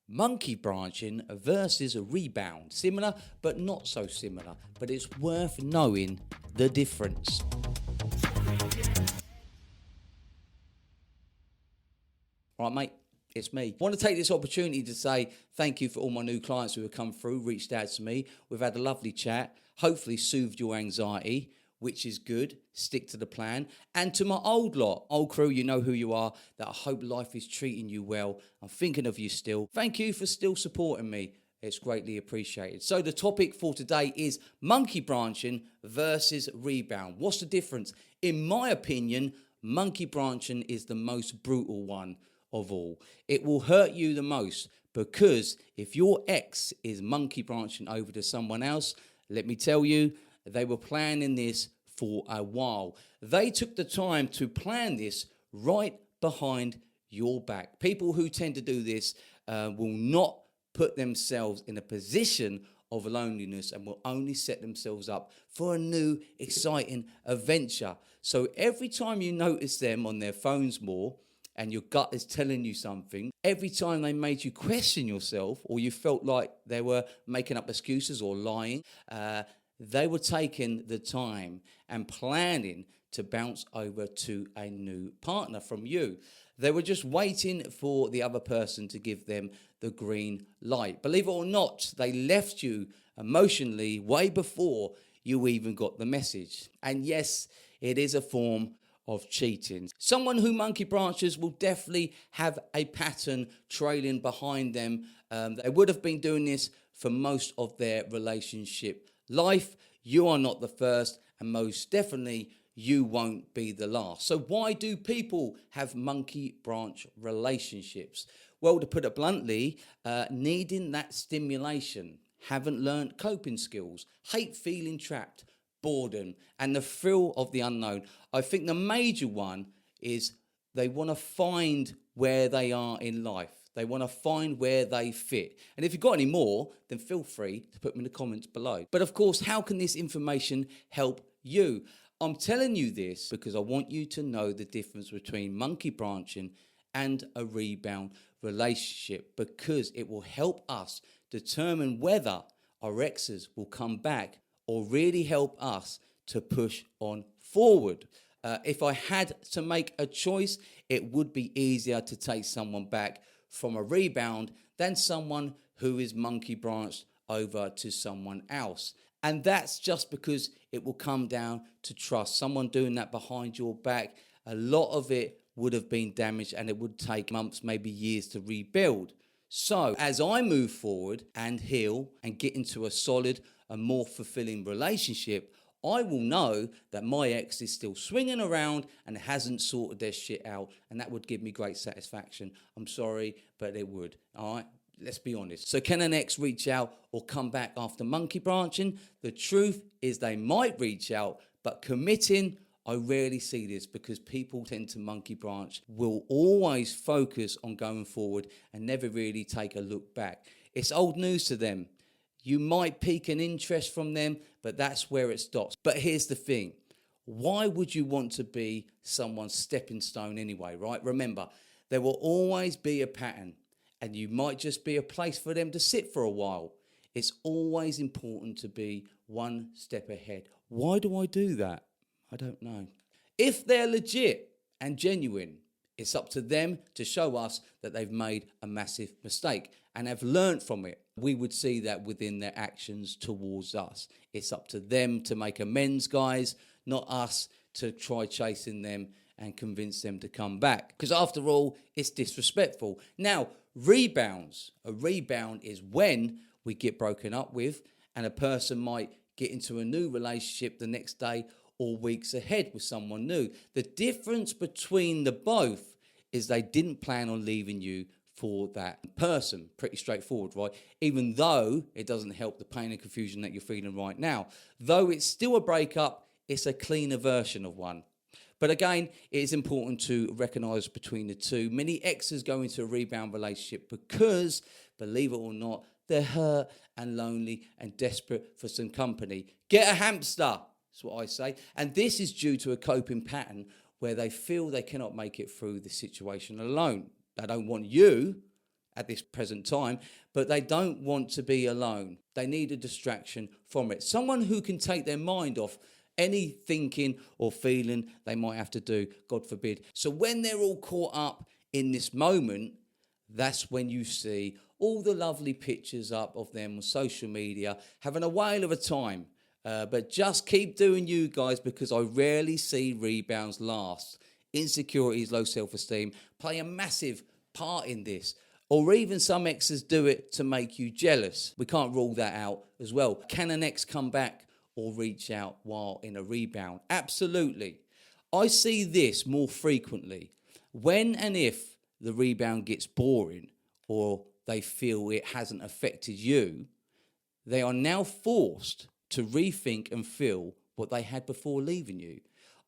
Monkey branching versus a rebound. Similar, but not so similar. But it's worth knowing the difference. Right, mate, it's me. I want to take this opportunity to say thank you for all my new clients who have come through, reached out to me. We've had a lovely chat, hopefully soothed your anxiety, which is good. Stick to the plan. And to my old lot, old crew, you know who you are, that I hope life is treating you well. I'm thinking of you still. Thank you for still supporting me. It's greatly appreciated. So the topic for today is monkey branching versus rebound. What's the difference? In my opinion, monkey branching is the most brutal one of all. It will hurt you the most because if your ex is monkey branching over to someone else, let me tell you, they were planning this for a while. They took the time to plan this right behind your back. People who tend to do this will not put themselves in a position of loneliness and will only set themselves up for a new, exciting adventure. So every time you notice them on their phones more, and your gut is telling you something, every time they made you question yourself or you felt like they were making up excuses or lying, they were taking the time and planning to bounce over to a new partner from you. They were just waiting for the other person to give them the green light. Believe it or not, they left you emotionally way before you even got the message. And yes, it is a form of cheating. Someone who monkey branches will definitely have a pattern trailing behind them. They would have been doing this for most of their relationship life. You are not the first, and most definitely you won't be the last. So why do people have monkey branch relationships? Well, to put it bluntly, needing that stimulation, haven't learned coping skills, hate feeling trapped, boredom, and the thrill of the unknown. I think the major one is they want to find where they are in life. They want to find where they fit. And if you've got any more, then feel free to put them in the comments below. But of course, how can this information help you? I'm telling you this because I want you to know the difference between monkey branching and a rebound relationship, because it will help us determine whether our exes will come back or really help us to push on forward. If I had to make a choice, it would be easier to take someone back from a rebound than someone who is monkey branched over to someone else. And that's just because it will come down to trust. Someone doing that behind your back, a lot of it would have been damaged and it would take months, maybe years to rebuild. So as I move forward and heal and get into a solid, a more fulfilling relationship, I will know that my ex is still swinging around and hasn't sorted their shit out, and that would give me great satisfaction. I'm sorry, but it would. All right, let's be honest. So can an ex reach out or come back after monkey branching? The truth is they might reach out, but committing, I rarely see this, because people tend to monkey branch, will always focus on going forward and never really take a look back. It's old news to them. You might pique an interest from them, but that's where it stops. But here's the thing. Why would you want to be someone's stepping stone anyway, right? Remember, there will always be a pattern, and you might just be a place for them to sit for a while. It's always important to be one step ahead. Why do I do that? I don't know. If they're legit and genuine, it's up to them to show us that they've made a massive mistake and have learned from it. We would see that within their actions towards us. It's up to them to make amends, guys, not us to try chasing them and convince them to come back. Because after all, it's disrespectful. Now, rebounds. A rebound is when we get broken up with and a person might get into a new relationship the next day or weeks ahead with someone new. The difference between the both is they didn't plan on leaving you for that person. Pretty straightforward, right? Even though it doesn't help the pain and confusion that you're feeling right now. Though it's still a breakup, it's a cleaner version of one. But again, it is important to recognise between the two. Many exes go into a rebound relationship because, believe it or not, they're hurt and lonely and desperate for some company. Get a hamster, that's what I say. And this is due to a coping pattern where they feel they cannot make it through the situation alone. They don't want you at this present time, but they don't want to be alone. They need a distraction from it. Someone who can take their mind off any thinking or feeling they might have to do, God forbid. So when they're all caught up in this moment, that's when you see all the lovely pictures up of them on social media, having a whale of a time. But just keep doing you guys, because I rarely see rebounds last. Insecurities, low self-esteem play a massive part in this. Or even some exes do it to make you jealous. We can't rule that out as well. Can an ex come back or reach out while in a rebound? Absolutely. I see this more frequently when and if the rebound gets boring or they feel it hasn't affected you. They are now forced to rethink and feel what they had before leaving you.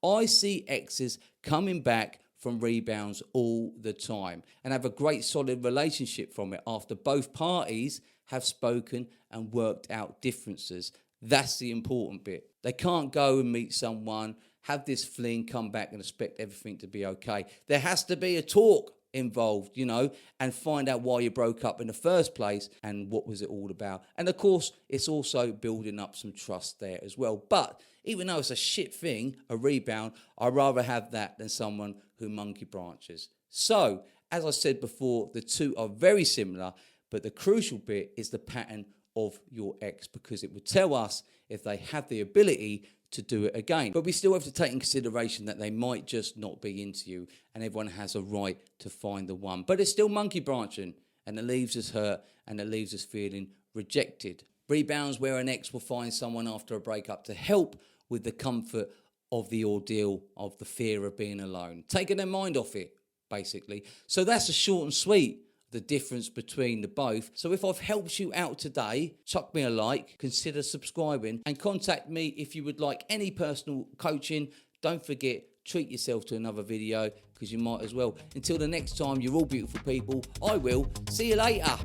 I see exes coming back from rebounds all the time and have a great solid relationship from it after both parties have spoken and worked out differences. That's the important bit. They can't go and meet someone, have this fling, come back and expect everything to be okay. There has to be a talk involved, and find out why you broke up in the first place and what was it all about. And of course, it's also building up some trust there as well. But even though it's a shit thing, a rebound, I'd rather have that than someone who monkey branches. So, as I said before, the two are very similar, but the crucial bit is the pattern of your ex, because it would tell us if they have the ability to do it again. But we still have to take in consideration that they might just not be into you, and everyone has a right to find the one. But it's still monkey branching, and it leaves us hurt, and it leaves us feeling rejected. Rebounds where an ex will find someone after a breakup to help with the comfort of the ordeal of the fear of being alone, taking their mind off it, basically. So that's a short and sweet the difference between the both. So if I've helped you out today, chuck me a like, consider subscribing, and contact me if you would like any personal coaching. Don't forget, treat yourself to another video, because you might as well. Until the next time, you're all beautiful people. I will see you later.